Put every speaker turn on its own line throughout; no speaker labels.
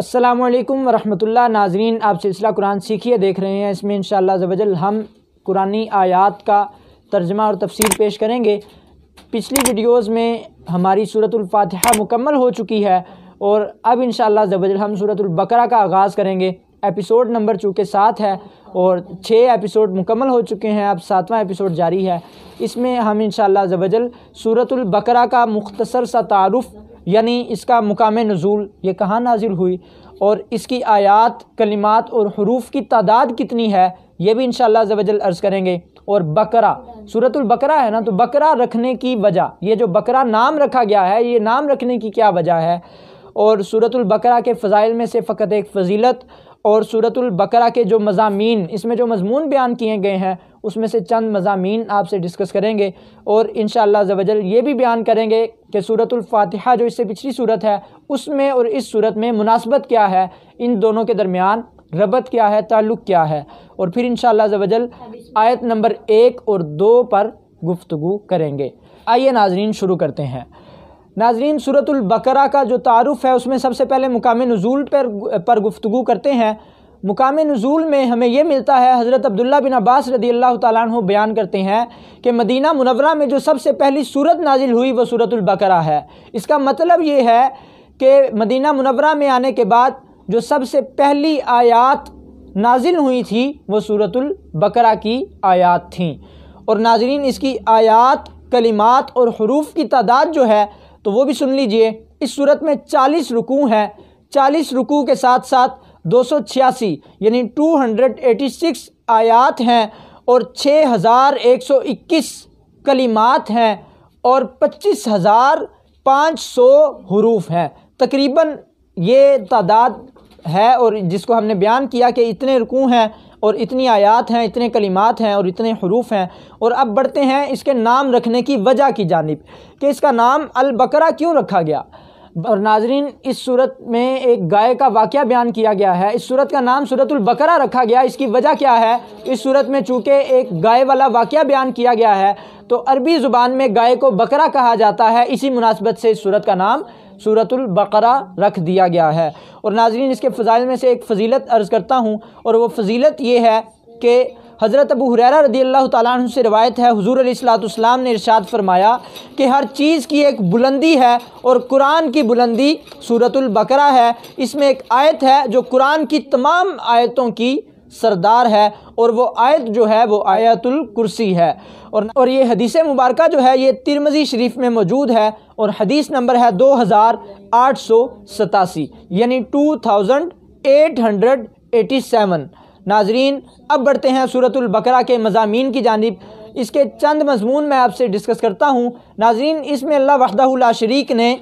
السلام علیکم ورحمۃ اللہ۔ ناظرین، آپ سلسلہ قرآن سیکھیے دیکھ رہے ہیں۔ اس میں انشاءاللہ عز و جل ہم قرآنی آیات کا ترجمہ اور تفسیر پیش کریں گے۔ پچھلی ویڈیوز میں ہماری سورۃ الفاتحہ مکمل ہو چکی ہے اور اب انشاءاللہ عز و جل ہم سورۃ البقرہ کا آغاز کریں گے۔ ایپیسوڈ نمبر چونکہ 7 ہے اور 6 ایپیسوڈ مکمل ہو چکے ہیں، اب 7واں ایپیسوڈ جاری ہے۔ اس میں ہم انشاءاللہ عز و جل سورۃ البقرہ کا مختصر سا تعارف، یعنی اس کا مقام نزول، یہ کہاں نازل ہوئی اور اس کی آیات، کلمات اور حروف کی تعداد کتنی ہے، یہ بھی انشاءاللہ عز و جل عرض کریں گے۔ اور بقرہ، سورۃ البقرہ ہے نا، تو بقرہ رکھنے کی وجہ، یہ جو بقرہ نام رکھا گیا ہے، یہ نام رکھنے کی کیا وجہ ہے، اور سورۃ البقرہ کے فضائل میں سے فقط ایک فضیلت، اور سورۃ البقرہ کے جو مضامین، اس میں جو مضمون بیان کیے گئے ہیں اس میں سے چند مضامین آپ سے ڈسکس کریں گے، اور انشاءاللہ عز و جل یہ بھی بیان کریں گے کہ سورۃ الفاتحہ جو اس سے پچھلی صورت ہے اس میں اور اس صورت میں مناسبت کیا ہے، ان دونوں کے درمیان ربط کیا ہے، تعلق کیا ہے، اور پھر انشاءاللہ عز و جل آیت نمبر 1 اور 2 پر گفتگو کریں گے۔ آئیے ناظرین شروع کرتے ہیں۔ ناظرین، سورۃ البقرہ کا جو تعارف ہے اس میں سب سے پہلے مقام نزول پر گفتگو کرتے ہیں۔ مقام نزول میں ہمیں یہ ملتا ہے، حضرت عبداللہ بن عباس رضی اللہ تعالیٰ عنہ بیان کرتے ہیں کہ مدینہ منورہ میں جو سب سے پہلی سورت نازل ہوئی وہ سورۃ البقرہ ہے۔ اس کا مطلب یہ ہے کہ مدینہ منورہ میں آنے کے بعد جو سب سے پہلی آیات نازل ہوئی تھی وہ سورۃ البقرہ کی آیات تھیں۔ اور ناظرین، اس کی آیات، کلمات اور حروف کی تعداد جو ہے تو وہ بھی سن لیجئے۔ اس صورت میں 40 رکوع ہیں، 40 رکوع کے ساتھ ساتھ 286 یعنی 286 آیات ہیں، اور 6121 کلمات ہیں، اور 25500 حروف ہیں۔ تقریباً یہ تعداد ہے، اور جس کو ہم نے بیان کیا کہ اتنے رکوع ہیں اور اتنی آیات ہیں، اتنے کلمات ہیں اور اتنے حروف ہیں۔ اور اب بڑھتے ہیں اس کے نام رکھنے کی وجہ کی جانب کہ اس کا نام البقرہ کیوں رکھا گیا۔ اور ناظرین، اس صورت میں ایک گائے کا واقعہ بیان کیا گیا ہے۔ اس صورت کا نام سورۃ البقرہ رکھا گیا، اس کی وجہ کیا ہے؟ اس صورت میں چونکہ ایک گائے والا واقعہ بیان کیا گیا ہے تو عربی زبان میں گائے کو بقرہ کہا جاتا ہے، اسی مناسبت سے اس صورت کا نام سورۃ البقرہ رکھ دیا گیا ہے۔ اور ناظرین، اس کے فضائل میں سے ایک فضیلت عرض کرتا ہوں، اور وہ فضیلت یہ ہے کہ حضرت ابو ہریرہ رضی اللہ تعالیٰ عنہ سے روایت ہے، حضور علیہ الصلوۃ والسلام نے ارشاد فرمایا کہ ہر چیز کی ایک بلندی ہے اور قرآن کی بلندی سورۃ البقرہ ہے۔ اس میں ایک آیت ہے جو قرآن کی تمام آیتوں کی سردار ہے، اور وہ آیت جو ہے وہ آیت الکرسی ہے۔ اور یہ حدیث مبارکہ جو ہے یہ ترمذی شریف میں موجود ہے، اور حدیث نمبر ہے 2887 یعنی 2887۔ ناظرین، اب بڑھتے ہیں سورۃ البقرہ کے مضامین کی جانب۔ اس کے چند مضمون میں آپ سے ڈسکس کرتا ہوں۔ ناظرین، اس میں اللہ وحدہ لا شریک نے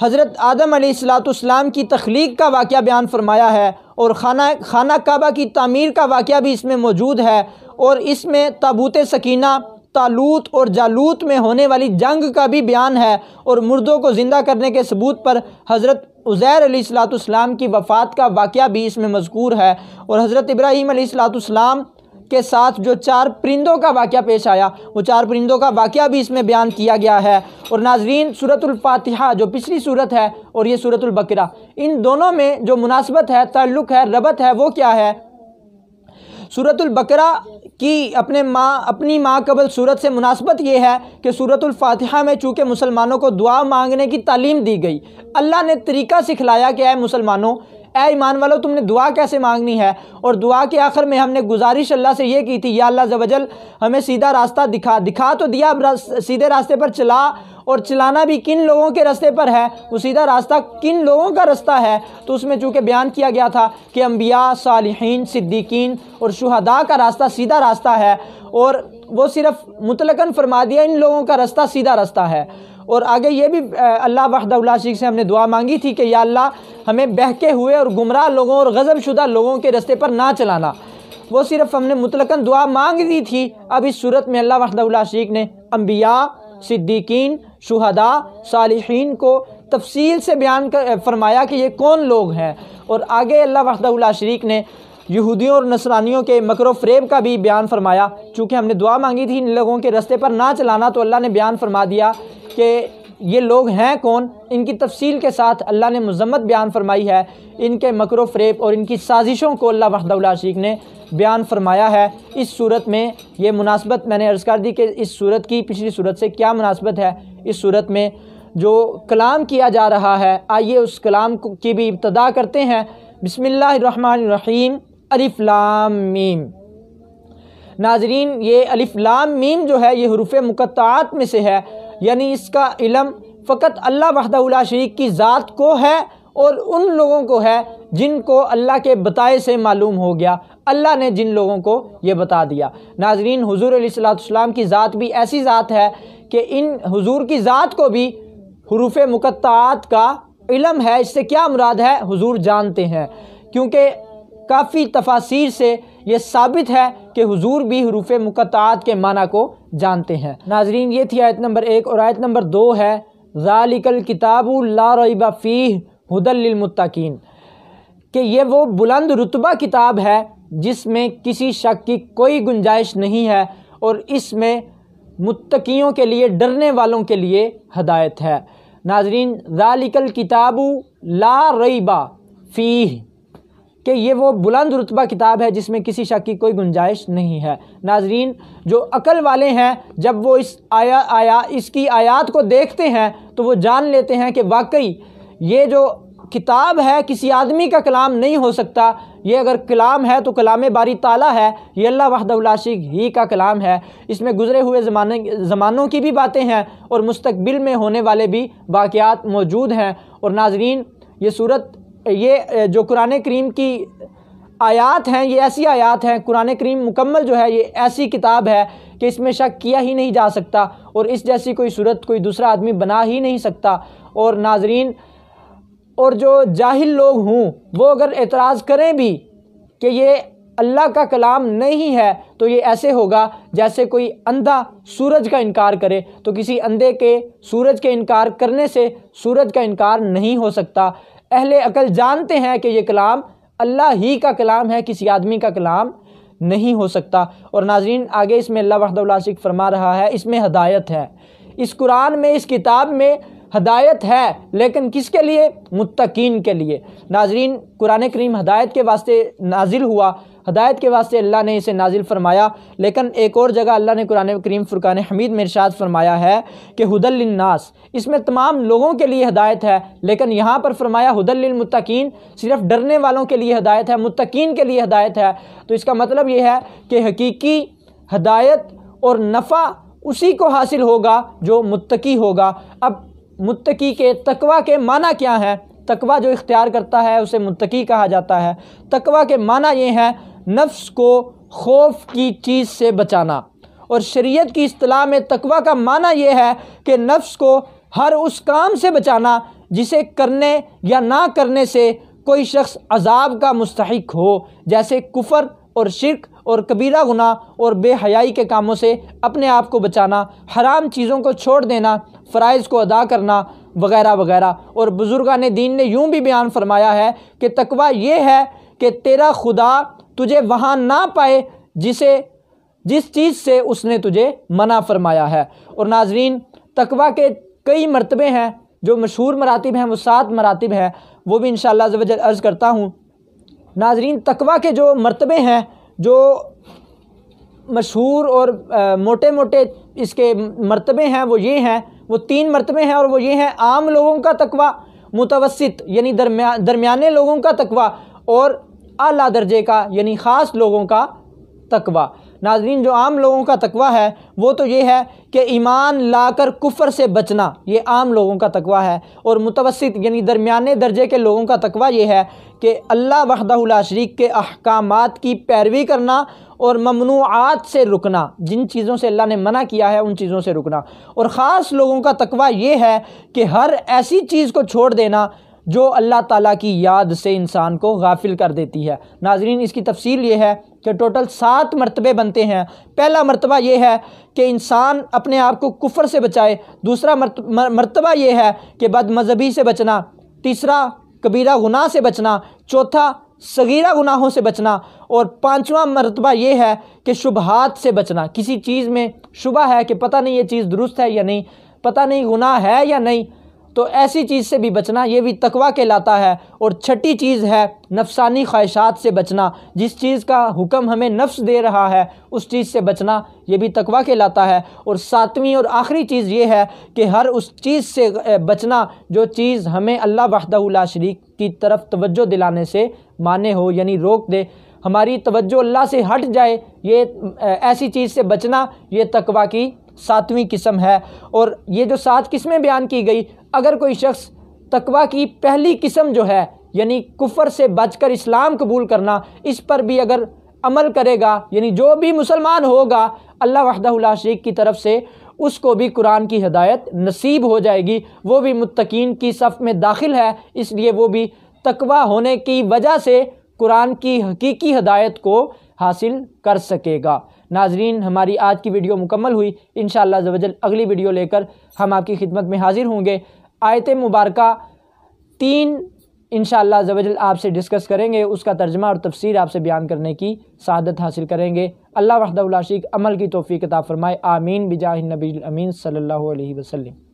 حضرت آدم علیہ السلام کی تخلیق کا واقعہ بیان فرمایا ہے، اور خانہ کعبہ کی تعمیر کا واقعہ بھی اس میں موجود ہے، اور اس میں تابوت سکینہ، طالوت اور جالوت میں ہونے والی جنگ کا بھی بیان ہے، اور مردوں کو زندہ کرنے کے ثبوت پر حضرت عزیر علیہ السلام کی وفات کا واقعہ بھی اس میں مذکور ہے، اور حضرت ابراہیم علیہ السلام کے ساتھ جو 4 پرندوں کا واقعہ پیش آیا وہ 4 پرندوں کا واقعہ بھی اس میں بیان کیا گیا ہے۔ اور ناظرین، سورۃ الفاتحہ جو پچھلی صورت ہے اور یہ سورۃ البقرہ، ان دونوں میں جو مناسبت ہے، تعلق ہے، ربط ہے، وہ کیا ہے؟ سورۃ البقرہ کی اپنی ماں قبل صورت سے مناسبت یہ ہے کہ سورۃ الفاتحہ میں چونکہ مسلمانوں کو دعا مانگنے کی تعلیم دی گئی، اللہ نے طریقہ سکھلایا کہ اے مسلمانوں، اے ایمان والو، تم نے دعا کیسے مانگنی ہے، اور دعا کے آخر میں ہم نے گزارش اللہ سے یہ کی تھی، یا اللہ عز و جل ہمیں سیدھا راستہ دکھا تو دیا، اب سیدھے راستے پر چلا، اور چلانا بھی کن لوگوں کے راستے پر ہے، وہ سیدھا راستہ کن لوگوں کا راستہ ہے، تو اس میں چونکہ بیان کیا گیا تھا کہ انبیاء، صالحین، صدیقین اور شہداء کا راستہ سیدھا راستہ ہے، اور وہ صرف مطلقاً فرما دیا ان لوگوں کا راستہ سیدھا راستہ ہے۔ اور آگے یہ بھی اللہ وحدہ لا شریک سے ہم نے دعا مانگی تھی کہ یا اللہ ہمیں بہکے ہوئے اور گمراہ لوگوں اور غضب شدہ لوگوں کے راستے پر نہ چلانا، وہ صرف ہم نے مطلقاً دعا مانگ دی تھی۔ اب اس صورت میں اللہ وحدہ لا شریک نے انبیاء، صدیقین، شہداء، صالحین کو تفصیل سے بیان فرمایا کہ یہ کون لوگ ہیں، اور آگے اللہ وحدہ لا شریک نے یہودیوں اور نصرانیوں کے مکر و فریب کا بھی بیان فرمایا۔ چونکہ ہم نے دعا مانگی تھی ان لوگوں کے راستے پر نہ چلانا، تو اللہ نے بیان فرما دیا کہ یہ لوگ ہیں کون، ان کی تفصیل کے ساتھ اللہ نے مذمت بیان فرمائی ہے، ان کے مکر و فریب اور ان کی سازشوں کو اللہ وحدہ لا شریک نے بیان فرمایا ہے۔ اس صورت میں یہ مناسبت میں نے عرض کر دی کہ اس صورت کی پچھلی صورت سے کیا مناسبت ہے۔ اس صورت میں جو کلام کیا جا رہا ہے، آئیے اس کلام کی بھی ابتدا کرتے ہیں۔ بسم اللہ الرحمن الرحیم، الف لام میم۔ ناظرین، یہ الف لام میم جو ہے یہ حروف مقطعات میں سے ہے، یعنی اس کا علم فقط اللہ وحدہ لا شریک کی ذات کو ہے اور ان لوگوں کو ہے جن کو اللہ کے بتائے سے معلوم ہو گیا، اللہ نے جن لوگوں کو یہ بتا دیا۔ ناظرین، حضور علیہ الصلوۃ والسلام کی ذات بھی ایسی ذات ہے کہ ان حضور کی ذات کو بھی حروف مقطعات کا علم ہے۔ اس سے کیا مراد ہے، حضور جانتے ہیں، کیونکہ کافی تفاسیر سے یہ ثابت ہے کہ حضور بھی حروف مقطعات کے معنی کو جانتے ہیں۔ ناظرین، یہ تھی آیت نمبر 1 اور آیت نمبر 2 ہے ذالک الکتاب لا ریب فیہ ھدی للمتقین، کہ یہ وہ بلند رتبہ کتاب ہے جس میں کسی شک کی کوئی گنجائش نہیں ہے اور اس میں متقیوں کے لیے، ڈرنے والوں کے لیے ہدایت ہے۔ ناظرین، ذالک الکتاب لا ریب فیہ، کہ یہ وہ بلند رتبہ کتاب ہے جس میں کسی شک کی کوئی گنجائش نہیں ہے۔ ناظرین، جو عقل والے ہیں جب وہ اس کی آیات کو دیکھتے ہیں تو وہ جان لیتے ہیں کہ واقعی یہ جو کتاب ہے کسی آدمی کا کلام نہیں ہو سکتا، یہ اگر کلام ہے تو کلام باری تعالیٰ ہے، یہ اللہ وحدہ لا شریک ہی کا کلام ہے۔ اس میں گزرے ہوئے زمانوں کی بھی باتیں ہیں اور مستقبل میں ہونے والے بھی واقعات موجود ہیں۔ اور ناظرین، یہ جو قرآن کریم کی آیات ہیں یہ ایسی آیات ہیں، قرآن کریم مکمل جو ہے یہ ایسی کتاب ہے کہ اس میں شک کیا ہی نہیں جا سکتا اور اس جیسی کوئی صورت کوئی دوسرا آدمی بنا ہی نہیں سکتا۔ اور ناظرین، اور جو جاہل لوگ ہوں وہ اگر اعتراض کریں بھی کہ یہ اللہ کا کلام نہیں ہے تو یہ ایسے ہوگا جیسے کوئی اندھا سورج کا انکار کرے، تو کسی اندھے کے سورج کے انکار کرنے سے سورج کا انکار نہیں ہو سکتا۔ اہل عقل جانتے ہیں کہ یہ کلام اللہ ہی کا کلام ہے، کسی آدمی کا کلام نہیں ہو سکتا۔ اور ناظرین، آگے اس میں اللہ وحدہ لا شریک فرما رہا ہے، اس میں ہدایت ہے، اس قرآن میں، اس کتاب میں ہدایت ہے، لیکن کس کے لیے؟ متقین کے لیے۔ ناظرین، قرآن کریم ہدایت کے واسطے نازل ہوا، ہدایت کے واسطے اللہ نے اسے نازل فرمایا، لیکن ایک اور جگہ اللہ نے قرآن کریم فرقان حمید میں ارشاد فرمایا ہے کہ ھدی للناس، اس میں تمام لوگوں کے لیے ہدایت ہے، لیکن یہاں پر فرمایا ھدی للمتقین، صرف ڈرنے والوں کے لیے ہدایت ہے، متقین کے لیے ہدایت ہے۔ تو اس کا مطلب یہ ہے کہ حقیقی ہدایت اور نفع اسی کو حاصل ہوگا جو متقی ہوگا۔ اب متقی کے تقوی کے معنی کیا ہے؟ تقوی جو اختیار کرتا ہے اسے متقی کہا جاتا ہے۔ تقوی کے معنی یہ ہے نفس کو خوف کی چیز سے بچانا، اور شریعت کی اصطلاح میں تقوی کا معنی یہ ہے کہ نفس کو ہر اس کام سے بچانا جسے کرنے یا نہ کرنے سے کوئی شخص عذاب کا مستحق ہو، جیسے کفر اور شرک اور کبیرہ گناہ اور بے حیائی کے کاموں سے اپنے آپ کو بچانا، حرام چیزوں کو چھوڑ دینا، فرائض کو ادا کرنا وغیرہ وغیرہ۔ اور بزرگان دین نے یوں بھی بیان فرمایا ہے کہ تقوی یہ ہے کہ تیرا خدا تجھے وہاں نہ پائے جس چیز سے اس نے تجھے منع فرمایا ہے۔ اور ناظرین، تقوی کے کئی مرتبے ہیں، جو مشہور مراتب ہیں وہ 7 مراتب ہیں، وہ بھی انشاءاللہ عز و جل عرض کرتا ہوں۔ ناظرین، تقوی کے جو مرتبے ہیں، جو مشہور اور موٹے موٹے اس کے مرتبے ہیں وہ یہ ہیں، وہ 3 مرتبے ہیں، اور وہ یہ ہیں عام لوگوں کا تقوی، متوسط یعنی درمیانے لوگوں کا تقوی، اور اعلیٰ درجے کا یعنی خاص لوگوں کا تقوی۔ ناظرین، جو عام لوگوں کا تقوی ہے وہ تو یہ ہے کہ ایمان لا کر کفر سے بچنا، یہ عام لوگوں کا تقوی ہے، اور متوسط یعنی درمیانے درجے کے لوگوں کا تقوی یہ ہے کہ اللہ وحدہ لا شریک کے احکامات کی پیروی کرنا اور ممنوعات سے رکنا، جن چیزوں سے اللہ نے منع کیا ہے ان چیزوں سے رکنا۔ اور خاص لوگوں کا تقوی یہ ہے کہ ہر ایسی چیز کو چھوڑ دینا جو اللہ تعالیٰ کی یاد سے انسان کو غافل کر دیتی ہے۔ ناظرین، اس کی تفصیل یہ ہے کہ ٹوٹل 7 مرتبے بنتے ہیں۔ پہلا مرتبہ یہ ہے کہ انسان اپنے آپ کو کفر سے بچائے، دوسرا مرتبہ یہ ہے کہ بد مذہبی سے بچنا، تیسرا کبیرہ گناہ سے بچنا، چوتھا صغیرہ گناہوں سے بچنا، اور 5واں مرتبہ یہ ہے کہ شبہات سے بچنا، کسی چیز میں شبہ ہے کہ پتہ نہیں یہ چیز درست ہے یا نہیں، پتہ نہیں گناہ ہے یا نہیں، تو ایسی چیز سے بھی بچنا یہ بھی تقویٰ کہلاتا ہے۔ اور چھٹی چیز ہے نفسانی خواہشات سے بچنا، جس چیز کا حکم ہمیں نفس دے رہا ہے اس چیز سے بچنا یہ بھی تقویٰ کہلاتا ہے۔ اور ساتویں اور آخری چیز یہ ہے کہ ہر اس چیز سے بچنا جو چیز ہمیں اللہ وحدہ لا شریک کی طرف توجہ دلانے سے مانے ہو، یعنی روک دے، ہماری توجہ اللہ سے ہٹ جائے، یہ ایسی چیز سے بچنا یہ تقویٰ کی ساتویں قسم ہے۔ اور یہ جو 7 قسمیں بیان کی گئی، اگر کوئی شخص تقویٰ کی پہلی قسم جو ہے یعنی کفر سے بچ کر اسلام قبول کرنا، اس پر بھی اگر عمل کرے گا، یعنی جو بھی مسلمان ہوگا اللہ وحدہ لا شریک کی طرف سے اس کو بھی قرآن کی ہدایت نصیب ہو جائے گی، وہ بھی متقین کی صف میں داخل ہے، اس لیے وہ بھی تقویٰ ہونے کی وجہ سے قرآن کی حقیقی ہدایت کو حاصل کر سکے گا۔ ناظرین، ہماری آج کی ویڈیو مکمل ہوئی، انشاءاللہ عز و جل اگلی ویڈیو لے کر ہم آپ کی خدمت میں حاضر ہوں گے۔ آیت مبارکہ 3 انشاءاللہ عز و جل آپ سے ڈسکس کریں گے، اس کا ترجمہ اور تفسیر آپ سے بیان کرنے کی سعادت حاصل کریں گے۔ اللہ وحدہ لا شریک عمل کی توفیق عطا فرمائے، آمین بجاہ النبی الامین صلی اللہ علیہ وسلم۔